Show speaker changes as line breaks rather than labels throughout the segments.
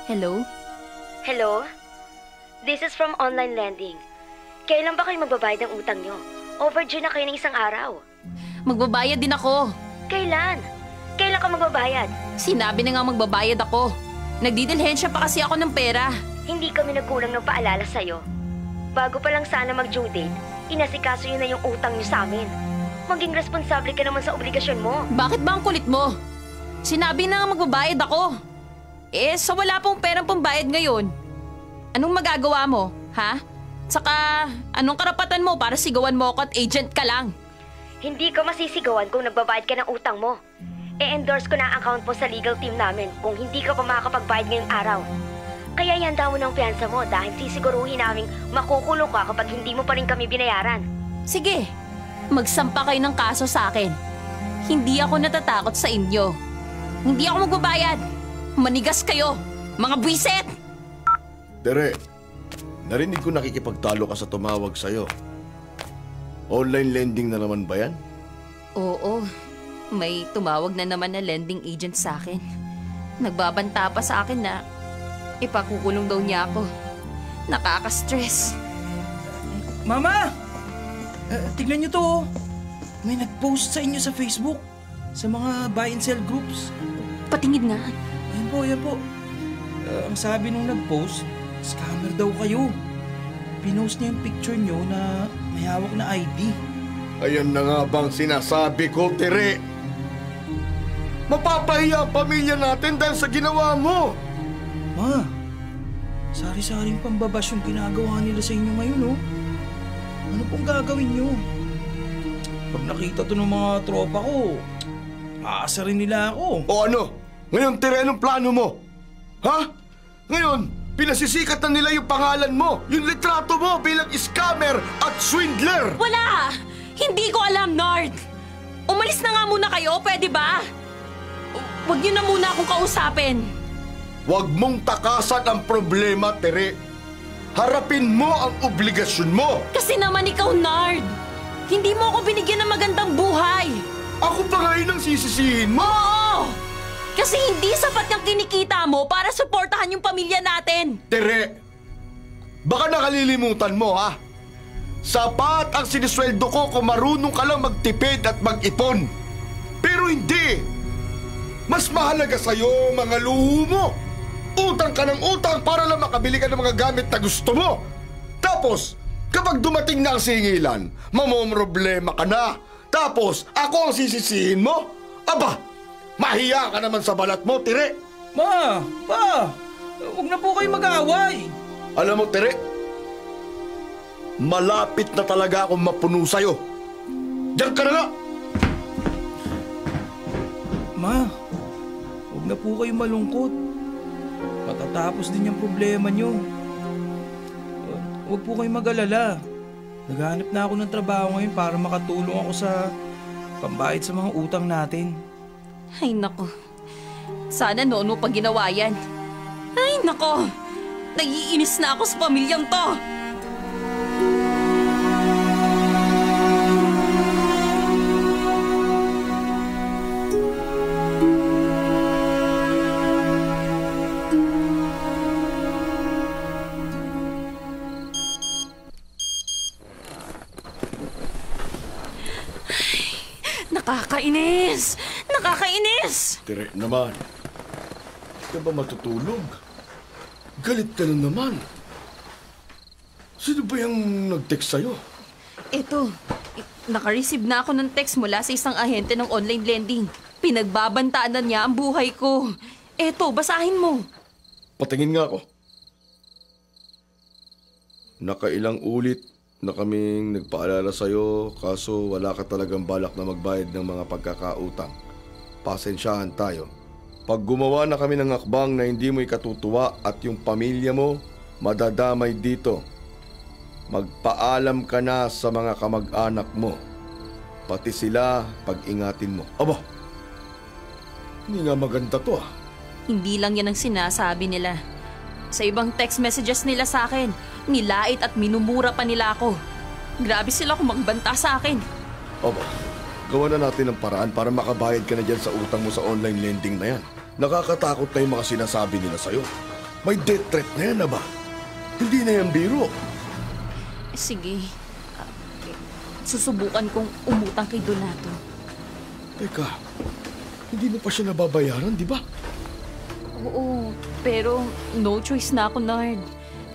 Hello?
Hello? This is from online lending. Kailan ba kayo magbabayad ng utang nyo? Overdue na kayo ng isang araw.
Magbabayad din ako.
Kailan? Kailan ka magbabayad?
Sinabi na nga magbabayad ako. Nagdidilhensya pa kasi ako ng pera.
Hindi kami nagkulang ng paalala sa'yo. Bago pa lang sana mag-due date, inasikaso yun na yung utang nyo sa amin. Maging responsable ka naman sa obligasyon mo.
Bakit ba ang kulit mo? Sinabi na nga magbabayad ako. So wala pong perang pambayad ngayon. Anong magagawa mo, ha? Saka, anong karapatan mo para sigawan mo ako at agent ka lang?
Hindi ka masisigawan kung nagbabayad ka ng utang mo. E-endorse ko na ang account mo sa legal team namin kung hindi ka pa makakapagbayad ngayong araw. Kaya ihanda mo ng piyansa mo dahil sisiguruhin naming makukulong ka kapag hindi mo pa rin kami binayaran.
Sige, magsampa kayo ng kaso sa akin. Hindi ako natatakot sa inyo. Hindi ako magbabayad. Manigas kayo, mga buwiset!
Tere, narinig ko nakikipagtalo ka sa tumawag sa'yo. Online lending na naman ba yan?
Oo, may tumawag na naman na lending agent sa akin. Nagbabanta pa sa akin na ipakukulong daw niya ako. Nakaka-stress.
Mama! Tignan niyo to. May nag-post sa inyo sa Facebook. Sa mga buy and sell groups.
Patingin nga.
Yan po. Ang sabi nung nag-post, scammer daw kayo. Pinost niya yung picture niyo na may hawak na ID.
Ayan na nga bang sinasabi ko, Tere? Mapapahiya ang pamilya natin dahil sa ginawa mo.
Ma, sari-saring pambabash yung ginagawa nila sa inyo ngayon, oh. Ano pong gagawin niyo? Pag nakita to ng mga tropa ko, aasa rin nila ako.
O ano? Ngayon, Tere, anong plano mo? Ha? Ngayon, pinasisikat na nila yung pangalan mo, yung litrato mo bilang scammer at swindler!
Wala! Hindi ko alam, Nard! Umalis na nga muna kayo, pwede ba? Huwag niyo na muna akong kausapin.
Huwag mong takasan ang problema, Tere. Harapin mo ang obligasyon mo!
Kasi naman ikaw, Nard! Hindi mo ako binigyan ng magandang buhay!
Ako pa nga yun ang sisisihin mo!
Oo! Kasi hindi sapat yung kinikita mo para suportahan yung pamilya natin!
Tere, baka nakalilimutan mo, ha? Sapat ang sinisweldo ko kung marunong ka lang magtipid at mag-ipon. Pero hindi! Mas mahalaga sa'yo mga luho mo. Utang ka ng utang para lang makabili ka ng mga gamit na gusto mo. Tapos, kapag dumating na ang singilan, mamomroblema ka na. Tapos, ako ang sisisihin mo? Aba, mahiya ka naman sa balat mo, Tere.
Ma, pa, huwag na po kayo mag-aaway.
Alam mo, Tere, malapit na talaga akong mapuno sa'yo. Diyan ka na nga!
Ma, huwag na po kayo malungkot. Matatapos din yung problema nyo. Huwag po kayo mag-alala. Naghahanap na ako ng trabaho ngayon para makatulong ako sa pambayad sa mga utang natin.
Ay, nako. Sana noon mo pa ginawa yan. Ay, nako. Naiinis na ako sa pamilyang to. Nakakainis! Nakakainis!
Tere naman, hindi ka ba matutulog? Galit ka na naman. Sino ba yung nag-text sa'yo?
Ito, naka-receive na ako ng text mula sa isang ahente ng online lending. Pinagbabantaan na niya ang buhay ko. Eto, basahin mo.
Patingin nga ako. Nakailang ulit na kaming nagpaalala sa'yo kaso wala ka talagang balak na magbayad ng mga pagkakautang. Pasensyahan tayo. Pag gumawa na kami ng akbang na hindi mo ikatutuwa at yung pamilya mo madadamay dito, magpaalam ka na sa mga kamag-anak mo. Pati sila pag-ingatin mo. Aba, hindi nga maganda to ah.
Hindi lang yan ang sinasabi nila. Sa ibang text messages nila sa akin, nilait at minumura pa nila ako. Grabe sila kung magbanta sa akin.
Aba, gawa na natin ng paraan para makabayad ka na dyan sa utang mo sa online lending na yan. Nakakatakot na yung mga sinasabi nila sa'yo. May death threat na yan, aba. Hindi na yan biro.
Sige. Susubukan kong umutang kay Donato.
Teka, hindi mo pa siya nababayaran, di ba?
Oo, pero no choice na ako, Nard.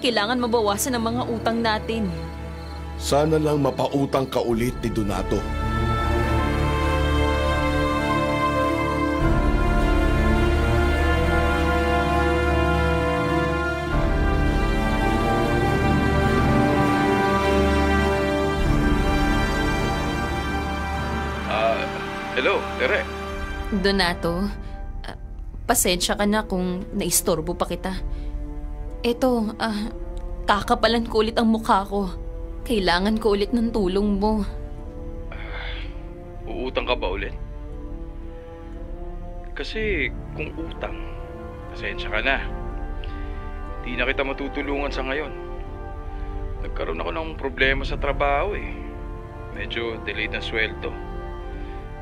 Kailangan mabawasan ang mga utang natin.
Sana lang mapautang ka ulit ni Donato.
Hello, Tere.
Donato, pasensya ka na kung naistorbo pa kita. Eto, kakapalan ko ulit ang mukha ko. Kailangan ko ulit ng tulong mo.
Uutang ka ba ulit? Kasi kung utang, pasensya ka na. Di na kita matutulungan sa ngayon. Nagkaroon ako ng problema sa trabaho eh. Medyo delayed na sweldo.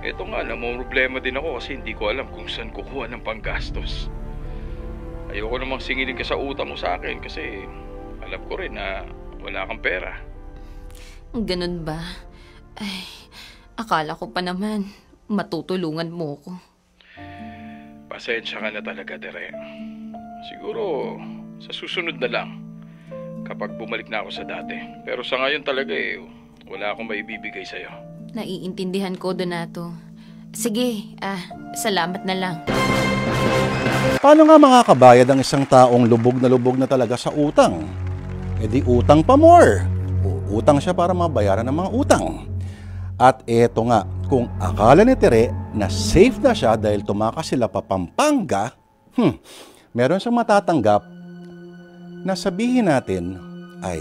Eto nga, problema din ako kasi hindi ko alam kung saan kukuha ng panggastos. Ayoko namang singilin ka sa utang mo sa akin kasi alam ko rin na wala kang pera.
Ganun ba? Ay, akala ko pa naman matutulungan mo ko.
Pasensya ka na talaga, Tere. Siguro sa susunod na lang kapag bumalik na ako sa dati. Pero sa ngayon talaga wala akong maibibigay sa'yo.
Naiintindihan ko, Donato. Sige, salamat na lang.
Paano nga makakabayad ang isang taong lubog na talaga sa utang? E di utang pa more. Utang siya para mabayaran ng mga utang. At eto nga, kung akala ni Tere na safe na siya dahil tumakas sila pa Pampanga, meron siyang matatanggap na sabihin natin ay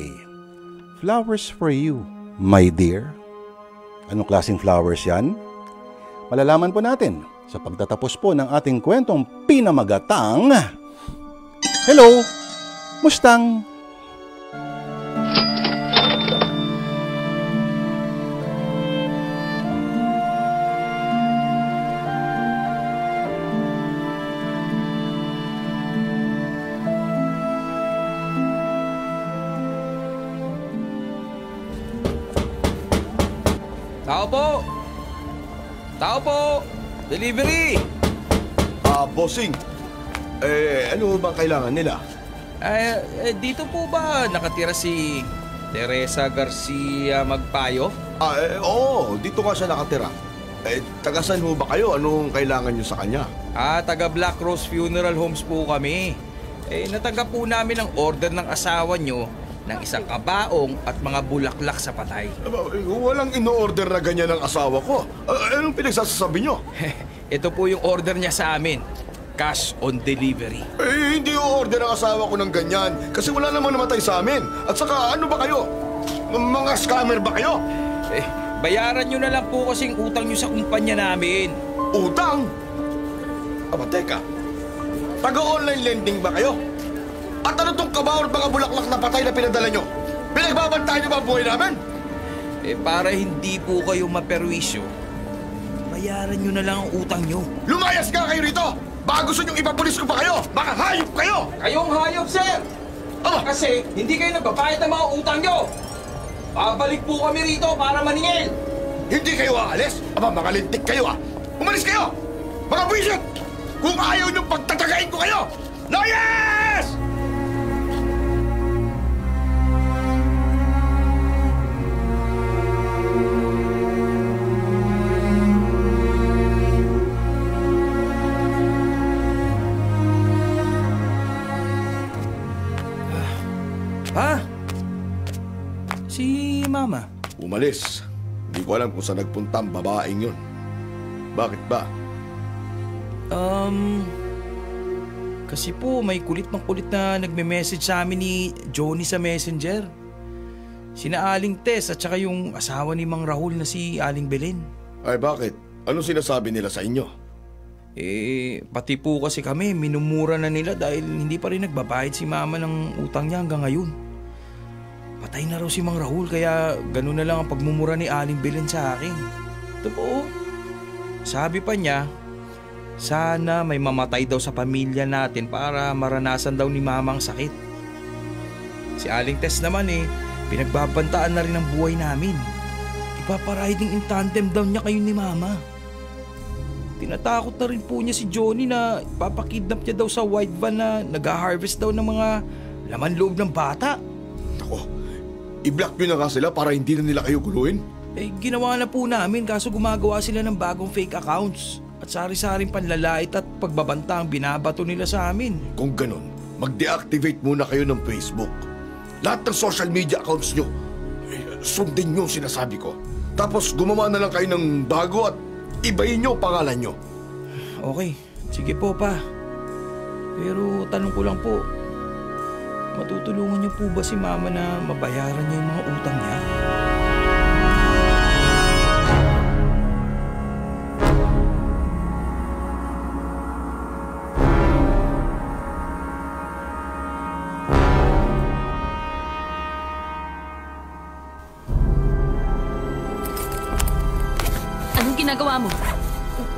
flowers for you, my dear. Anong klaseng flowers yan? Malalaman po natin sa pagtatapos po ng ating kwentong pinamagatang Hello, Mustang!
Tao po! Tao po! Delivery!
Bossing. Ano bang kailangan nila?
Dito po ba nakatira si Teresa Garcia Magpayo?
Oo, dito nga siya nakatira. Tagasan ho ba kayo? Anong kailangan nyo sa kanya?
Taga Black Rose Funeral Homes po kami. Natanggap po namin ang order ng asawa nyo ng isang kabaong at mga bulaklak sa patay.
Walang ino-order na ganyan ng asawa ko. Anong pinagsasasabi nyo?
Ito po yung order niya sa amin. Cash on delivery.
Hindi o-order ang asawa ko ng ganyan kasi wala namang namatay sa amin. At saka ano ba kayo? Mga scammer ba kayo?
Bayaran nyo na lang po kasing utang nyo sa kumpanya namin.
Utang? Teka. Taga-online lending ba kayo? At ano tong kabaong at mga bulaklak na patay na pinadala nyo? Pinagbabantayan nyo ba ang buhay namin?
Para hindi po kayo maperwisyo, bayaran nyo na lang ang utang nyo.
Lumayas ka kayo rito! Baka gusto nyong ipapulis ko pa kayo! Baka hayop kayo!
Kayong hayop, sir! Kasi hindi kayo nagbabayad ng mga utang nyo! Babalik po kami rito para maningil!
Hindi kayo aalis? Mga lintik kayo Umalis kayo! Mga buwisit! Kung ayaw nyong pagtatagain ko kayo! Layas!
Si Mama?
Umalis. Hindi ko alam kung saan nagpunta ang babaeng yun. Bakit ba?
Kasi po may kulit na nagme-message sa amin ni Johnny sa Messenger. Sina Aling Tess at saka yung asawa ni Mang Rahul na si Aling Belen.
Ay bakit? Anong sinasabi nila sa inyo?
Pati po kasi kami minumura na nila dahil hindi pa rin nagbabayad si Mama ng utang niya hanggang ngayon. Patay na raw si Mang Rahul kaya ganun na lang ang pagmumura ni Aling Belen sa akin. Ito po. Sabi pa niya, Sana may mamatay daw sa pamilya natin para maranasan daw ni Mama ang sakit. Si Aling Tess naman pinagbabantaan na rin ang buhay namin. Ipapariding in tandem daw niya kayo ni Mama. Tinatakot na rin po niya si Johnny na ipapakidnap niya daw sa white van na nag-harvest daw ng mga laman loob ng bata.
Ako, i-block nyo na nga sila para hindi na nila kayo guluhin.
Ginawa na po namin kaso gumagawa sila ng bagong fake accounts. At sari-saring panlalait at pagbabanta ang binabato nila sa amin.
Kung ganun, mag-deactivate muna kayo ng Facebook. Lahat ng social media accounts nyo, sundin nyo sinasabi ko. Tapos gumawa na lang kayo ng bago at ibahin nyo pangalan nyo.
Okay, sige po pa. Pero tanong ko lang po, matutulungan niyo po ba si Mama na mabayaran niya yung mga utang niya?
Ginagawa mo?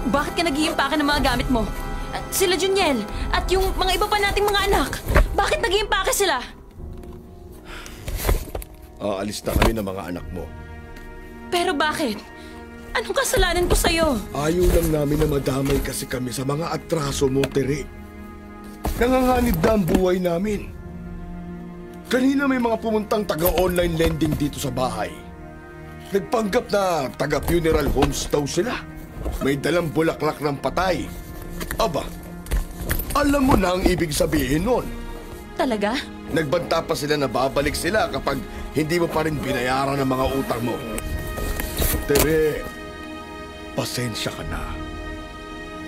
Bakit ka nag-iimpake ng mga gamit mo? Sila Juniel at yung mga iba pa nating mga anak. Bakit nag-iimpake sila?
Aalis na kami ng mga anak mo.
Pero bakit? Anong kasalanan ko sa'yo?
Ayaw lang namin na madamay kasi kami sa mga atraso mo, Tere. Nanganganib na ang buhay namin. Kanina may mga pumuntang taga-online lending dito sa bahay. Nagpanggap na taga-funeral homes daw sila. May dalang bulaklak ng patay. Aba, alam mo na ang ibig sabihin nun.
Talaga?
Nagbanta pa sila na babalik sila kapag hindi mo pa rin binayaran ang mga utang mo. Tere, pasensya ka na.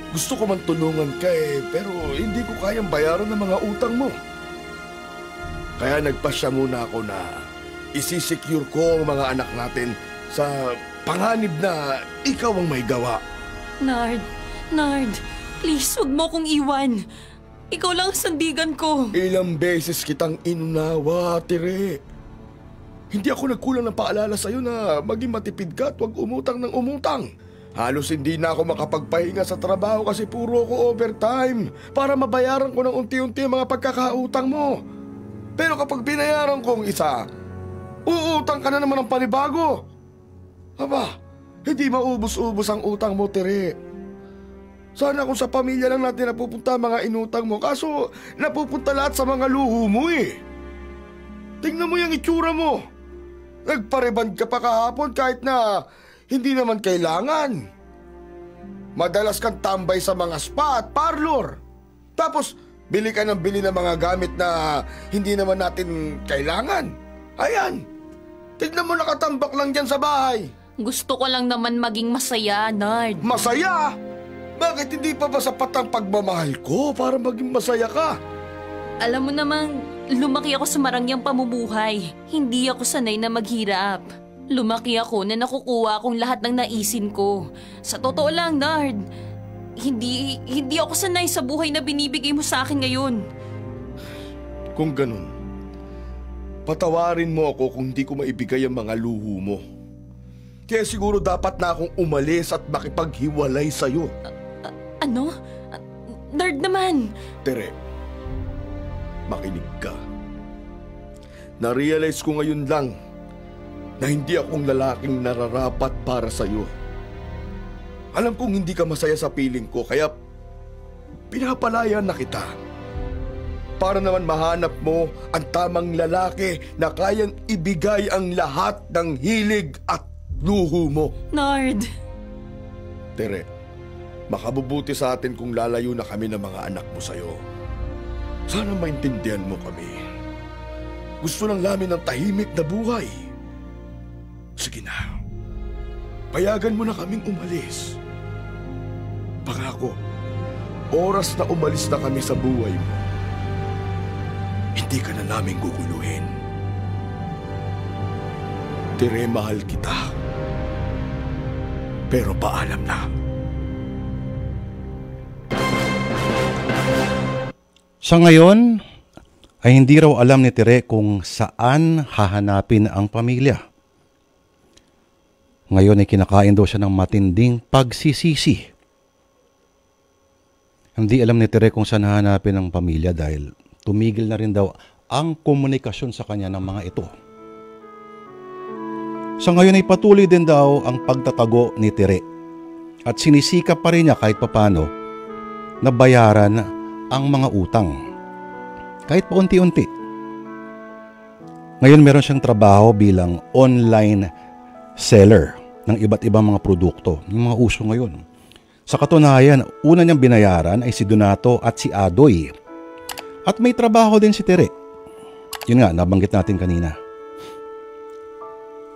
Gusto ko man tulungan ka pero hindi ko kayang bayaran ang mga utang mo. Kaya nagpasya muna ako na isisecure ko ang mga anak natin sa panganib na ikaw ang may gawa.
Nard, please huwag mo kong iwan. Ikaw lang ang sandigan ko.
Ilang beses kitang inunawa, Tere. Hindi ako nagkulang ng paalala sa'yo na maging matipid ka at huwag umutang ng umutang. Halos hindi na ako makapagpahinga sa trabaho kasi puro ko overtime para mabayaran ko ng unti-unti ang mga pagkakautang mo. Pero kapag binayaran kong isa, uutang ka na naman ng panibago. Aba, hindi maubos-ubos ang utang mo, Tere. Sana kung sa pamilya lang natin napupunta mga inutang mo, kaso napupunta lahat sa mga luho mo Tingnan mo yung itsura mo. Nagpareband ka pa kahapon kahit na hindi naman kailangan. Madalas kang tambay sa mga spa at parlor. Tapos, bili ka ng bili ng mga gamit na hindi naman natin kailangan. Ayan, tignan mo nakatambak lang dyan sa bahay.
Gusto ko lang naman maging masaya, Nard.
Masaya? Bakit hindi pa ba sapat ang pagmamahal ko para maging masaya ka?
Alam mo namang, lumaki ako sa marangyang pamumuhay. Hindi ako sanay na maghirap. Lumaki ako na nakukuha akong lahat ng naisin ko. Sa totoo lang, Nard, hindi ako sanay sa buhay na binibigay mo sa akin ngayon.
Kung ganun, patawarin mo ako kung hindi ko maibigay ang mga luho mo. Kaya siguro dapat na akong umalis at makipaghiwalay sa'yo.
Ano? Nard naman!
Tere, makinig ka. Na-realize ko ngayon lang na hindi akong lalaking nararapat para sa'yo. Alam kong hindi ka masaya sa piling ko, kaya pinapalayan na kita. Para naman mahanap mo ang tamang lalaki na kayang ibigay ang lahat ng hilig at luho mo.
Nard!
Tere, makabubuti sa atin kung lalayo na kami ng mga anak mo sa'yo. Sana maintindihan mo kami. Gusto lang namin ng tahimik na buhay. Sige na, payagan mo na kaming umalis. Pangako, oras na umalis na kami sa buhay mo, hindi ka na namin guguluhin. Tere, mahal kita. Pero paalam na.
Sa ngayon, ay hindi raw alam ni Tere kung saan hahanapin ang pamilya. Ngayon ay kinakain daw siya ng matinding pagsisisi. Hindi alam ni Tere kung saan hahanapin ang pamilya dahil tumigil na rin daw ang komunikasyon sa kanya ng mga ito. Sa ngayon ay patuloy din daw ang pagtatago ni Tere at sinisikap pa rin niya kahit papano na bayaran ang mga utang. Kahit paunti-unti. Ngayon meron siyang trabaho bilang online seller ng iba't ibang mga produkto, yung mga uso ngayon. Sa katunayan, una niyang binayaran ay si Donato at si Adoy. At may trabaho din si Tere. Yun nga, nabanggit natin kanina.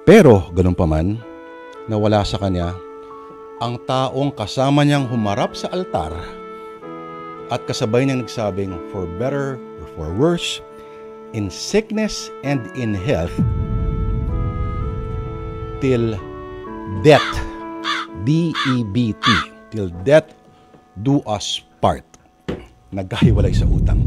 Pero, ganun pa man, nawala sa kanya ang taong kasama niyang humarap sa altar at kasabay niyang nagsabing, for better or for worse, in sickness and in health, till death, D-E-B-T, till death do us part. Nagkahiwalay sa utang.